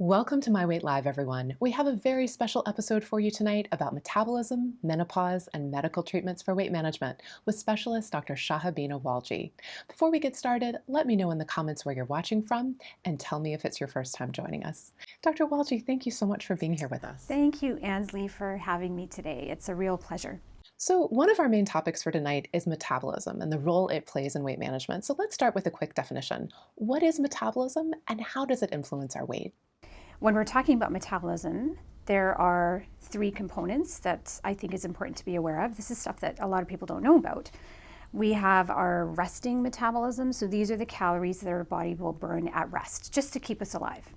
Welcome to My Weight Live, everyone. We have a very special episode for you tonight about metabolism, menopause, and medical treatments for weight management with specialist Dr. Shahebina Walji. Before we get started, let me know in the comments where you're watching from and tell me if it's your first time joining us. Dr. Walji, thank you so much for being here with us. Thank you, Ansley, for having me today. It's a real pleasure. So, one of our main topics for tonight is metabolism and the role it plays in weight management. So, let's start with a quick definition. What is metabolism and how does it influence our weight? When we're talking about metabolism, there are three components that I think is important to be aware of. This is stuff that a lot of people don't know about. We have our resting metabolism. So these are the calories that our body will burn at rest, just to keep us alive.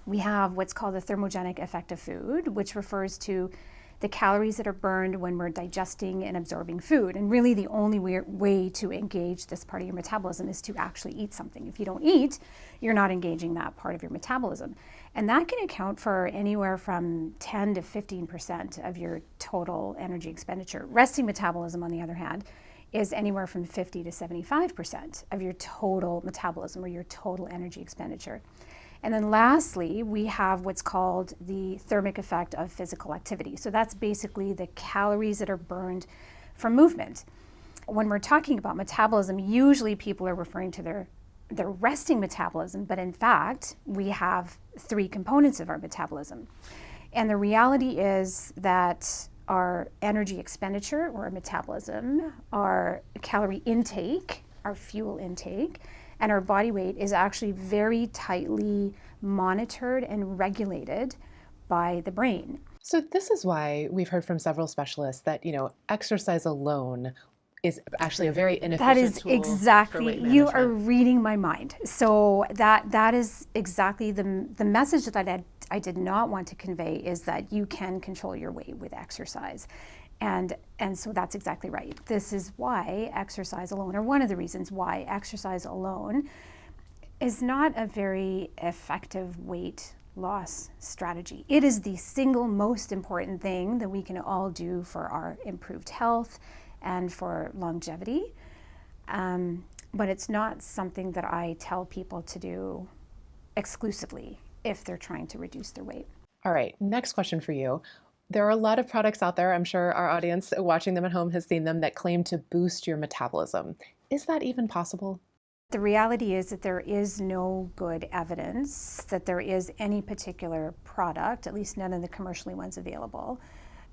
We have what's called the thermogenic effect of food, which refers to the calories that are burned when we're digesting and absorbing food. And really the only way to engage this part of your metabolism is to actually eat something. If you don't eat, you're not engaging that part of your metabolism. And that can account for anywhere from 10 to 15% of your total energy expenditure. Resting metabolism, on the other hand, is anywhere from 50 to 75% of your total metabolism or your total energy expenditure. And then lastly, we have what's called the thermic effect of physical activity. So that's basically the calories that are burned from movement. When we're talking about metabolism, usually people are referring to their resting metabolism, but in fact, we have three components of our metabolism. And the reality is that our energy expenditure or our metabolism, our calorie intake, our fuel intake, and our body weight is actually very tightly monitored and regulated by the brain. So this is why we've heard from several specialists that, exercise alone is actually a very inefficient That is tool exactly, for weight you management. are reading my mind. So that is exactly the message that I did not want to convey, is that you can control your weight with exercise. And so that's exactly right. This is why exercise alone, or one of the reasons why exercise alone is not a very effective weight loss strategy. It is the single most important thing that we can all do for our improved health and for longevity. But it's not something that I tell people to do exclusively if they're trying to reduce their weight. All right, next question for you. There are a lot of products out there, I'm sure our audience watching them at home has seen them, that claim to boost your metabolism. Is that even possible? The reality is that there is no good evidence that there is any particular product, at least none of the commercially ones available,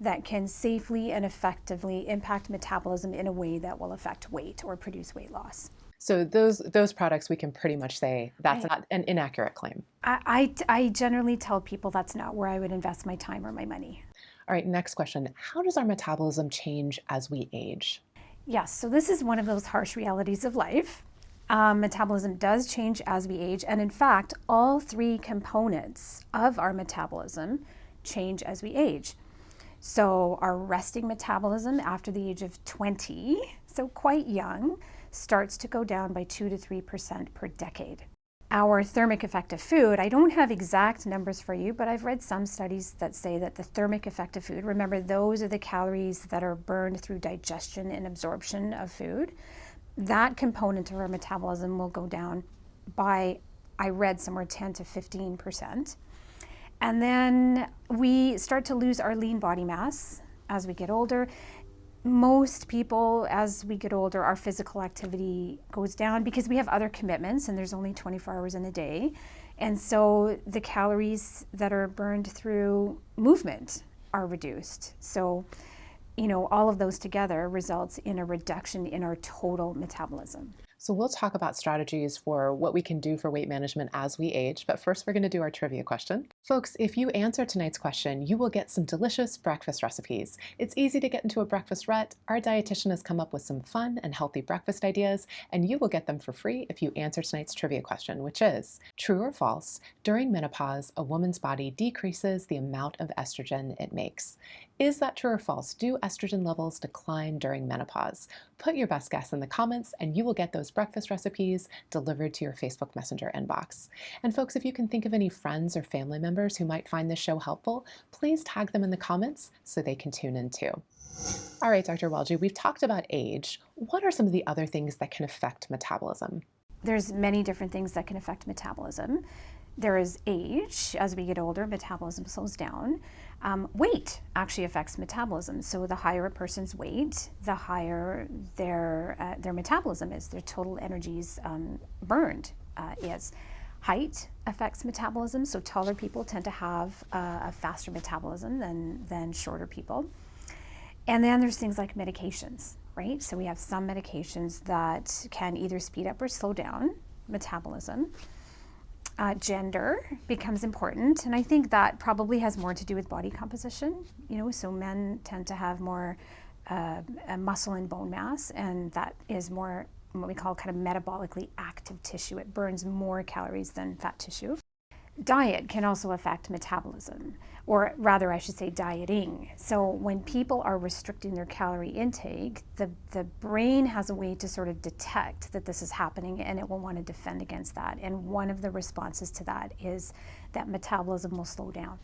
that can safely and effectively impact metabolism in a way that will affect weight or produce weight loss. So those products, we can pretty much say that's not an inaccurate claim. I generally tell people that's not where I would invest my time or my money. All right, next question. How does our metabolism change as we age? Yes, so this is one of those harsh realities of life. Metabolism does change as we age, and in fact, all three components of our metabolism change as we age. So our resting metabolism after the age of 20, so quite young, starts to go down by 2 to 3% per decade. Our thermic effect of food, I don't have exact numbers for you, but I've read some studies that say that the thermic effect of food, remember those are the calories that are burned through digestion and absorption of food, that component of our metabolism will go down by, I read somewhere 10 to 15%. And then we start to lose our lean body mass as we get older. Most people, as we get older, our physical activity goes down because we have other commitments and there's only 24 hours in a day. And so the calories that are burned through movement are reduced. So, all of those together results in a reduction in our total metabolism. So we'll talk about strategies for what we can do for weight management as we age, but first we're going to do our trivia question. Folks, if you answer tonight's question, you will get some delicious breakfast recipes. It's easy to get into a breakfast rut. Our dietitian has come up with some fun and healthy breakfast ideas, and you will get them for free if you answer tonight's trivia question, which is, true or false, during menopause, a woman's body decreases the amount of estrogen it makes. Is that true or false? Do estrogen levels decline during menopause? Put your best guess in the comments and you will get those breakfast recipes delivered to your Facebook Messenger inbox. And folks, if you can think of any friends or family members who might find this show helpful, please tag them in the comments so they can tune in too. All right, Dr. Walji, we've talked about age. What are some of the other things that can affect metabolism? There's many different things that can affect metabolism. There is age. As we get older, metabolism slows down. Weight actually affects metabolism. So the higher a person's weight, the higher their metabolism is, their total energies burned is. Height affects metabolism. So taller people tend to have a faster metabolism than shorter people. And then there's things like medications, right? So we have some medications that can either speed up or slow down metabolism. Gender becomes important, and I think that probably has more to do with body composition. So men tend to have more muscle and bone mass, and that is more what we call kind of metabolically active tissue. It burns more calories than fat tissue. Diet can also affect metabolism, or rather, I should say dieting. So when people are restricting their calorie intake, the brain has a way to sort of detect that this is happening, and it will want to defend against that. And one of the responses to that is that metabolism will slow down.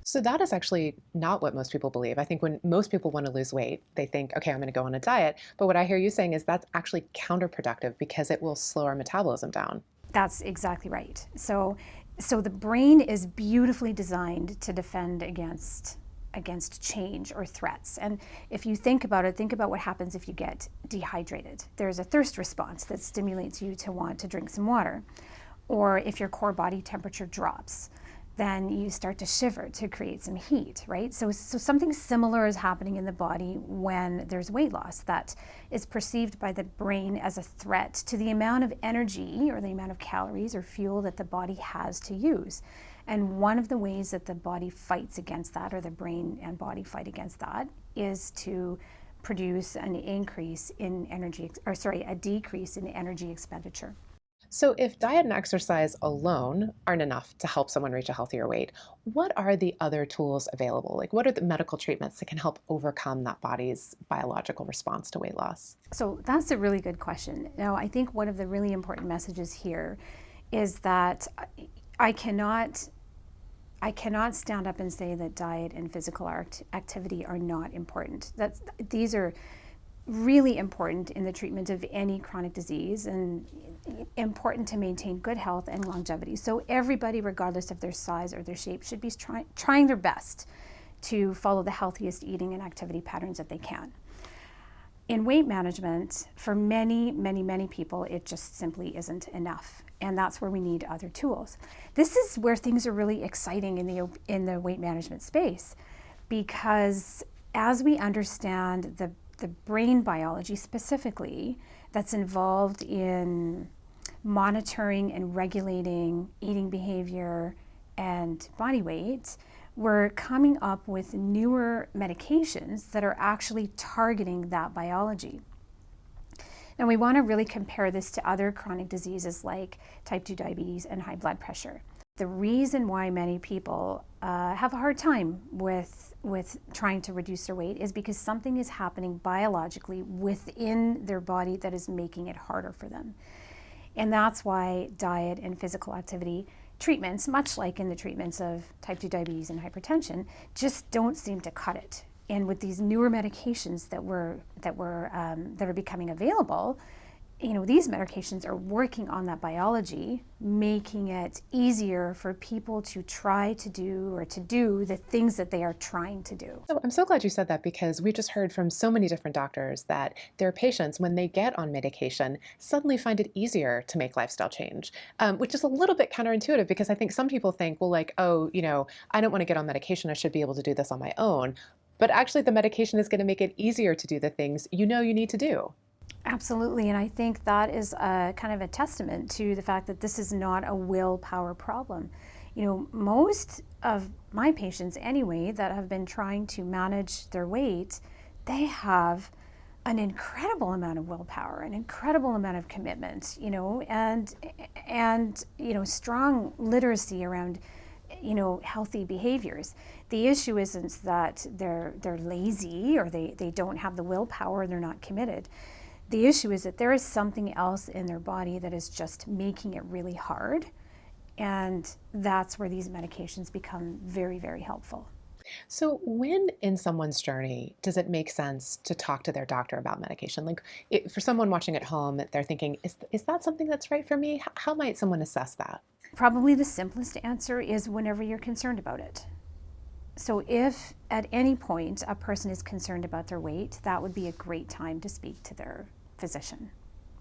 So that is actually not what most people believe. I think when most people want to lose weight, they think, okay, I'm going to go on a diet. But what I hear you saying is that's actually counterproductive because it will slow our metabolism down. That's exactly right. So the brain is beautifully designed to defend against change or threats. And if you think about it, think about what happens if you get dehydrated. There's a thirst response that stimulates you to want to drink some water. Or if your core body temperature drops, then you start to shiver to create some heat, right? So something similar is happening in the body when there's weight loss that is perceived by the brain as a threat to the amount of energy or the amount of calories or fuel that the body has to use. And one of the ways that the body fights against that, or the brain and body fight against that, is to produce an increase in energy, a decrease in energy expenditure. So if diet and exercise alone aren't enough to help someone reach a healthier weight, what are the other tools available? Like what are the medical treatments that can help overcome that body's biological response to weight loss? So that's a really good question. Now, I think one of the really important messages here is that I cannot stand up and say that diet and physical activity are not important. These are really important in the treatment of any chronic disease and important to maintain good health and longevity. So everybody, regardless of their size or their shape, should be trying their best to follow the healthiest eating and activity patterns that they can. In weight management, for many, many, many people, it just simply isn't enough. And that's where we need other tools. This is where things are really exciting in the weight management space, because as we understand the brain biology specifically that's involved in monitoring and regulating eating behavior and body weight, we're coming up with newer medications that are actually targeting that biology. Now, we want to really compare this to other chronic diseases like type 2 diabetes and high blood pressure. The reason why many people have a hard time with trying to reduce their weight is because something is happening biologically within their body that is making it harder for them. And that's why diet and physical activity treatments, much like in the treatments of type 2 diabetes and hypertension, just don't seem to cut it. And with these newer medications that are becoming available, these medications are working on that biology, making it easier for people to try to do the things that they are trying to do. So I'm so glad you said that, because we just heard from so many different doctors that their patients, when they get on medication, suddenly find it easier to make lifestyle change, which is a little bit counterintuitive, because I think some people think, well, like, oh, I don't want to get on medication. I should be able to do this on my own. But actually, the medication is going to make it easier to do the things you need to do. Absolutely, and I think that is kind of a testament to the fact that this is not a willpower problem. Most of my patients anyway that have been trying to manage their weight, they have an incredible amount of willpower, an incredible amount of commitment, and strong literacy around healthy behaviors. The issue isn't that they're lazy or they don't have the willpower, they're not committed. The issue is that there is something else in their body that is just making it really hard. And that's where these medications become very, very helpful. So when in someone's journey does it make sense to talk to their doctor about medication? Like for someone watching at home, they're thinking, is that something that's right for me? How might someone assess that? Probably the simplest answer is whenever you're concerned about it. So if at any point a person is concerned about their weight, that would be a great time to speak to their physician,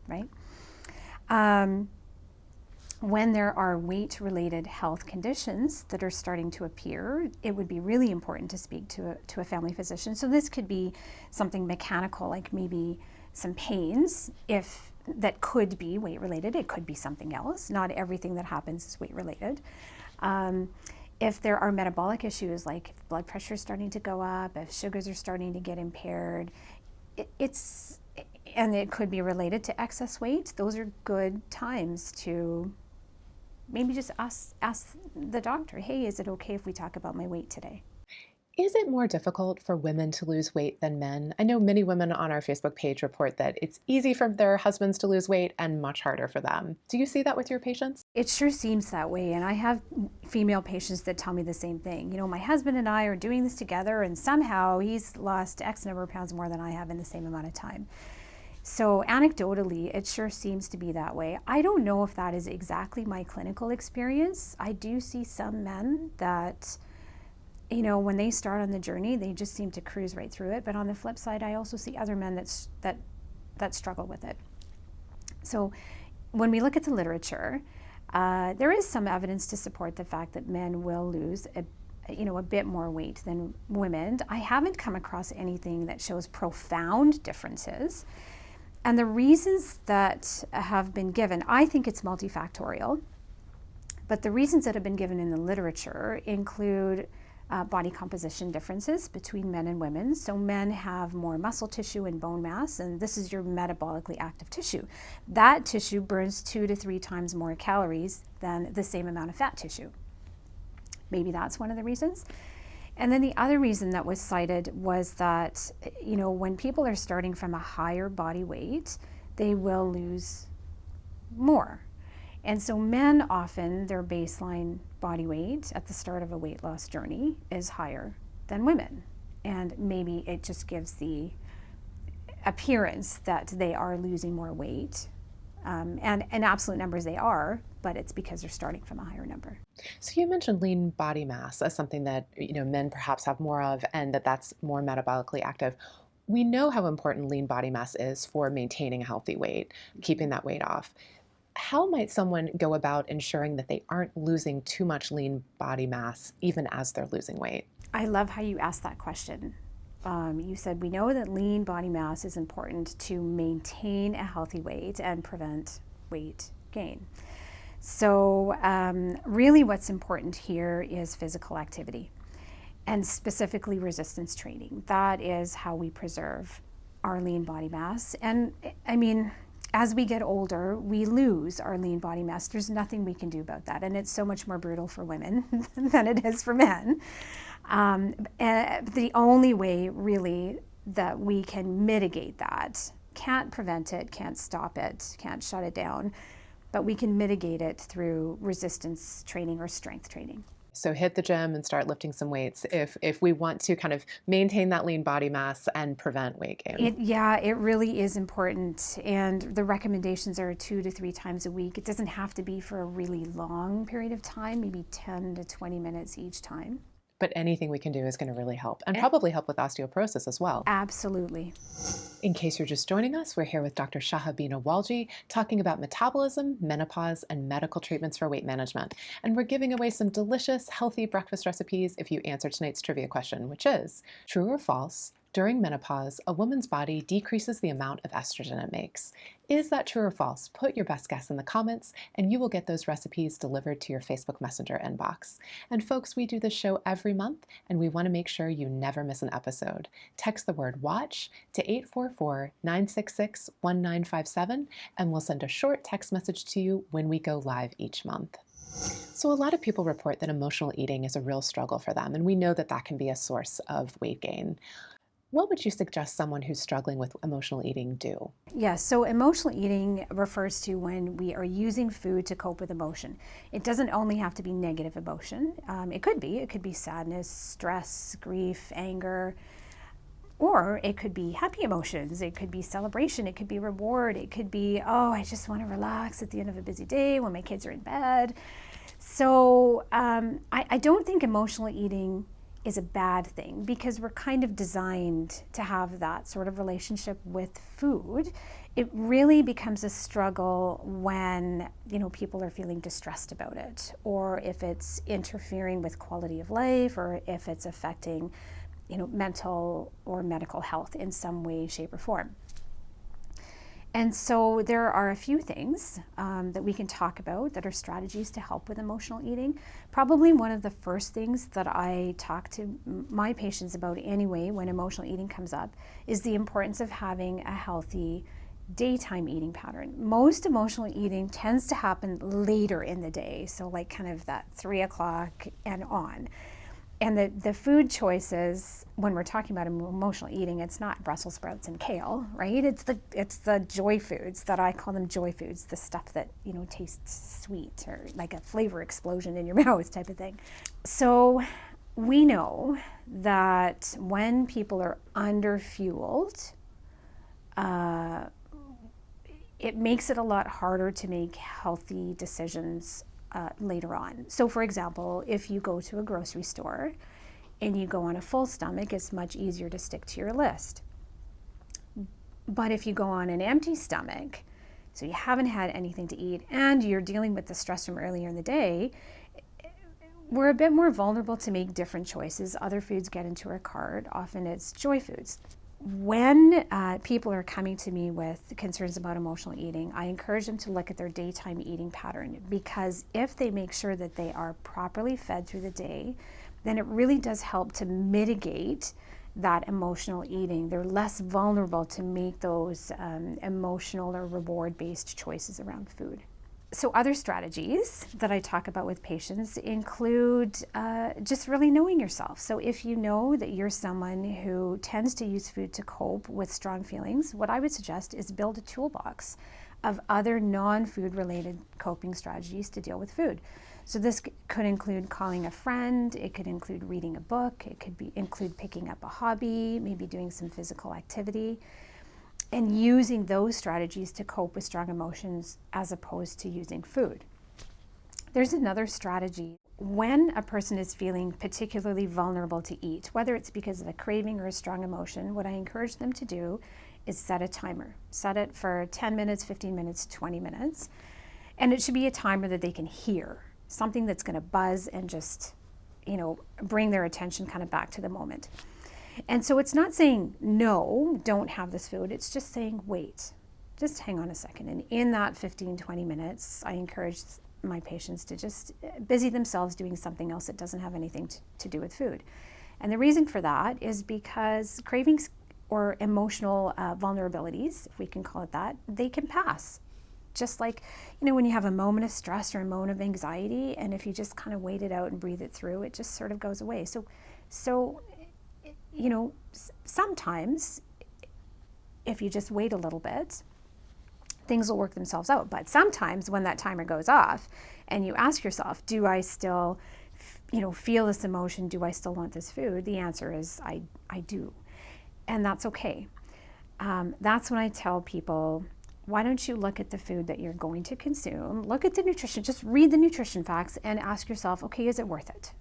right? When there are weight-related health conditions that are starting to appear, it would be really important to speak to a family physician. So this could be something mechanical, like maybe some pains, if that could be weight-related. It could be something else. Not everything that happens is weight-related. If there are metabolic issues, like if blood pressure is starting to go up, if sugars are starting to get impaired, and it could be related to excess weight, those are good times to maybe just ask the doctor, hey, is it okay if we talk about my weight today? Is it more difficult for women to lose weight than men? I know many women on our Facebook page report that it's easy for their husbands to lose weight and much harder for them. Do you see that with your patients? It sure seems that way. And I have female patients that tell me the same thing. You know, my husband and I are doing this together, and somehow he's lost X number of pounds more than I have in the same amount of time. So anecdotally, it sure seems to be that way. I don't know if that is exactly my clinical experience. I do see some men that, you know, when they start on the journey, they just seem to cruise right through it. But on the flip side, I also see other men that struggle with it. So when we look at the literature, there is some evidence to support the fact that men will lose a bit more weight than women. I haven't come across anything that shows profound differences. And the reasons that have been given, I think it's multifactorial, but the reasons that have been given in the literature include body composition differences between men and women. So men have more muscle tissue and bone mass, and this is your metabolically active tissue. That tissue burns 2 to 3 times more calories than the same amount of fat tissue. Maybe that's one of the reasons. And then the other reason that was cited was that, you know, when people are starting from a higher body weight, they will lose more. And so men often, their baseline body weight at the start of a weight loss journey is higher than women. And maybe it just gives the appearance that they are losing more weight. And in absolute numbers they are, but it's because they're starting from a higher number. So you mentioned lean body mass as something that, you know, men perhaps have more of, and that's more metabolically active. We know how important lean body mass is for maintaining a healthy weight, keeping that weight off. How might someone go about ensuring that they aren't losing too much lean body mass even as they're losing weight? I love how you asked that question. You said we know that lean body mass is important to maintain a healthy weight and prevent weight gain. So really what's important here is physical activity, and specifically resistance training. That is how we preserve our lean body mass. And I mean, as we get older, we lose our lean body mass. There's nothing we can do about that. And it's so much more brutal for women than it is for men. The only way really that we can mitigate that, can't prevent it, can't stop it, can't shut it down, but we can mitigate it through resistance training or strength training. So hit the gym and start lifting some weights if we want to kind of maintain that lean body mass and prevent weight gain. It really is important. And the recommendations are 2 to 3 times a week. It doesn't have to be for a really long period of time, maybe 10 to 20 minutes each time. But anything we can do is going to really help, and probably help with osteoporosis as well. Absolutely. In case you're just joining us, we're here with Dr. Shahebina Walji talking about metabolism, menopause, and medical treatments for weight management. And we're giving away some delicious, healthy breakfast recipes if you answer tonight's trivia question, which is, true or false, during menopause, a woman's body decreases the amount of estrogen it makes. Is that true or false? Put your best guess in the comments, and you will get those recipes delivered to your Facebook Messenger inbox. And folks, we do this show every month, and we want to make sure you never miss an episode. Text the word WATCH to 844-966-1957, and we'll send a short text message to you when we go live each month. So a lot of people report that emotional eating is a real struggle for them, and we know that that can be a source of weight gain. What would you suggest someone who's struggling with emotional eating do? Yes, so emotional eating refers to when we are using food to cope with emotion. It doesn't only have to be negative emotion. It could be sadness, stress, grief, anger, or it could be happy emotions. It could be celebration. It could be reward. It could be, oh, I just want to relax at the end of a busy day when my kids are in bed. So I don't think emotional eating is a bad thing, because we're kind of designed to have that sort of relationship with food. It really becomes a struggle when, people are feeling distressed about it, or if it's interfering with quality of life, or if it's affecting, mental or medical health in some way, shape, or form. And so there are a few things that we can talk about that are strategies to help with emotional eating. Probably one of the first things that I talk to my patients about anyway when emotional eating comes up is the importance of having a healthy daytime eating pattern. Most emotional eating tends to happen later in the day, so like kind of that 3 o'clock and on. And the food choices, when we're talking about emotional eating, it's not Brussels sprouts and kale, right? It's the joy foods, that I call them joy foods, the stuff that, tastes sweet, or like a flavor explosion in your mouth type of thing. So we know that when people are underfueled, it makes it a lot harder to make healthy decisions later on. So for example, if you go to a grocery store and you go on a full stomach, it's much easier to stick to your list. But if you go on an empty stomach, so you haven't had anything to eat and you're dealing with the stress from earlier in the day, we're a bit more vulnerable to make different choices. Other foods get into our cart. Often it's joy foods. When people are coming to me with concerns about emotional eating, I encourage them to look at their daytime eating pattern, because if they make sure that they are properly fed through the day, then it really does help to mitigate that emotional eating. They're less vulnerable to make those emotional or reward-based choices around food. So other strategies that I talk about with patients include just really knowing yourself. So if you know that you're someone who tends to use food to cope with strong feelings, what I would suggest is build a toolbox of other non-food related coping strategies to deal with food. So this could include calling a friend, it could include reading a book, it could include picking up a hobby, maybe doing some physical activity, and using those strategies to cope with strong emotions as opposed to using food. There's another strategy. When a person is feeling particularly vulnerable to eat, whether it's because of a craving or a strong emotion, what I encourage them to do is set a timer. Set it for 10 minutes, 15 minutes, 20 minutes. And it should be a timer that they can hear, something that's going to buzz and just, bring their attention kind of back to the moment. And so it's not saying, no, don't have this food. It's just saying, wait, just hang on a second. And in that 15, 20 minutes, I encourage my patients to just busy themselves doing something else that doesn't have anything to do with food. And the reason for that is because cravings or emotional vulnerabilities, if we can call it that, they can pass. Just like, when you have a moment of stress or a moment of anxiety, and if you just kind of wait it out and breathe it through, it just sort of goes away. So sometimes if you just wait a little bit, things will work themselves out. But sometimes when that timer goes off and you ask yourself, do I still, feel this emotion? Do I still want this food? The answer is I do. And that's okay. That's when I tell people, why don't you look at the food that you're going to consume, look at the nutrition, just read the nutrition facts and ask yourself, okay, is it worth it?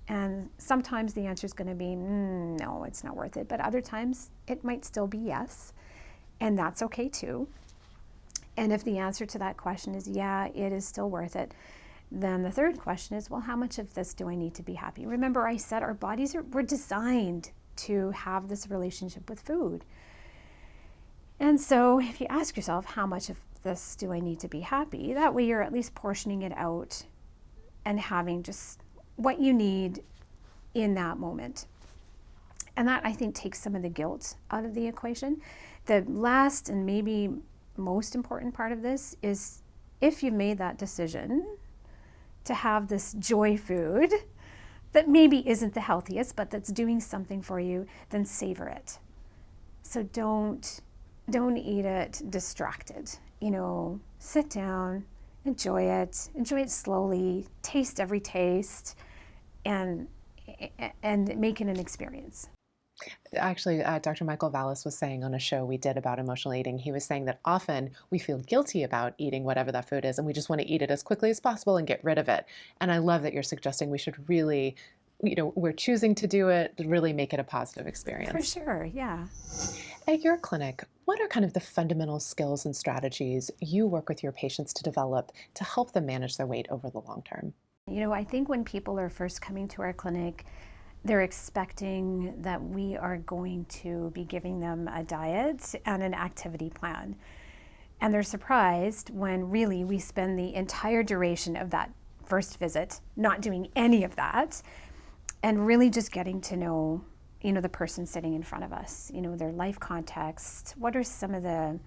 And sometimes the answer is going to be, no, it's not worth it. But other times it might still be yes. And that's okay too. And if the answer to that question is, yeah, it is still worth it, then the third question is, well, how much of this do I need to be happy? Remember, I said our bodies were designed to have this relationship with food. And so if you ask yourself, how much of this do I need to be happy? That way you're at least portioning it out and having just what you need in that moment. And that, I think, takes some of the guilt out of the equation. The last and maybe most important part of this is, if you made that decision to have this joy food that maybe isn't the healthiest, but that's doing something for you, then savor it. So don't eat it distracted. Sit down, enjoy it slowly, taste every taste, and make it an experience. Actually, Dr. Michael Vallis was saying on a show we did about emotional eating, he was saying that often we feel guilty about eating whatever that food is, and we just want to eat it as quickly as possible and get rid of it. And I love that you're suggesting we should really, we're choosing to do it, to really make it a positive For experience. sure, yeah. At your clinic, what are kind of the fundamental skills and strategies you work with your patients to develop to help them manage their weight over the long term? I think when people are first coming to our clinic, they're expecting that we are going to be giving them a diet and an activity plan. And they're surprised when really we spend the entire duration of that first visit not doing any of that and really just getting to know, the person sitting in front of us, their life context. What are some of the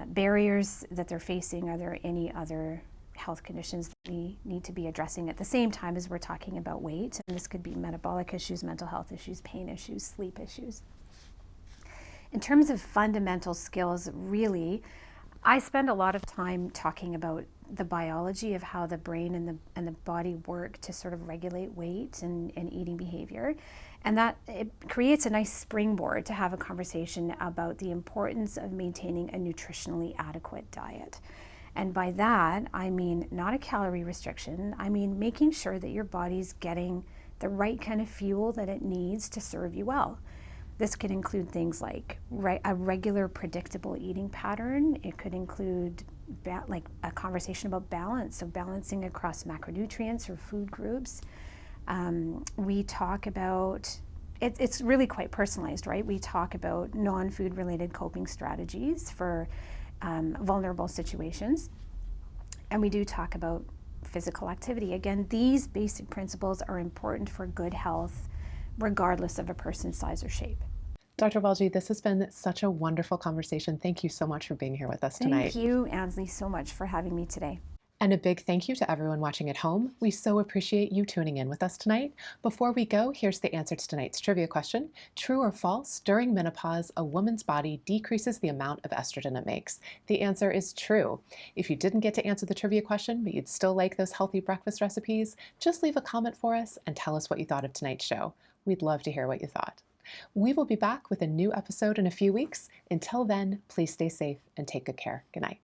barriers that they're facing? Are there any other health conditions that we need to be addressing at the same time as we're talking about weight? And this could be metabolic issues, mental health issues, pain issues, sleep issues. In terms of fundamental skills, really, I spend a lot of time talking about the biology of how the brain and the body work to sort of regulate weight and eating behavior. And that it creates a nice springboard to have a conversation about the importance of maintaining a nutritionally adequate diet. And by that, I mean not a calorie restriction, I mean making sure that your body's getting the right kind of fuel that it needs to serve you well. This could include things like a regular, predictable eating pattern. It could include like a conversation about balance, so balancing across macronutrients or food groups. We talk about, it's really quite personalized, right? We talk about non-food related coping strategies for vulnerable situations. And we do talk about physical activity. Again, these basic principles are important for good health, regardless of a person's size or shape. Dr. Walji, this has been such a wonderful conversation. Thank you so much for being here with us tonight. Thank you, Ansley, so much for having me today. And a big thank you to everyone watching at home. We so appreciate you tuning in with us tonight. Before we go, here's the answer to tonight's trivia question. True or false, during menopause, a woman's body decreases the amount of estrogen it makes? The answer is true. If you didn't get to answer the trivia question, but you'd still like those healthy breakfast recipes, just leave a comment for us and tell us what you thought of tonight's show. We'd love to hear what you thought. We will be back with a new episode in a few weeks. Until then, please stay safe and take good care. Good night.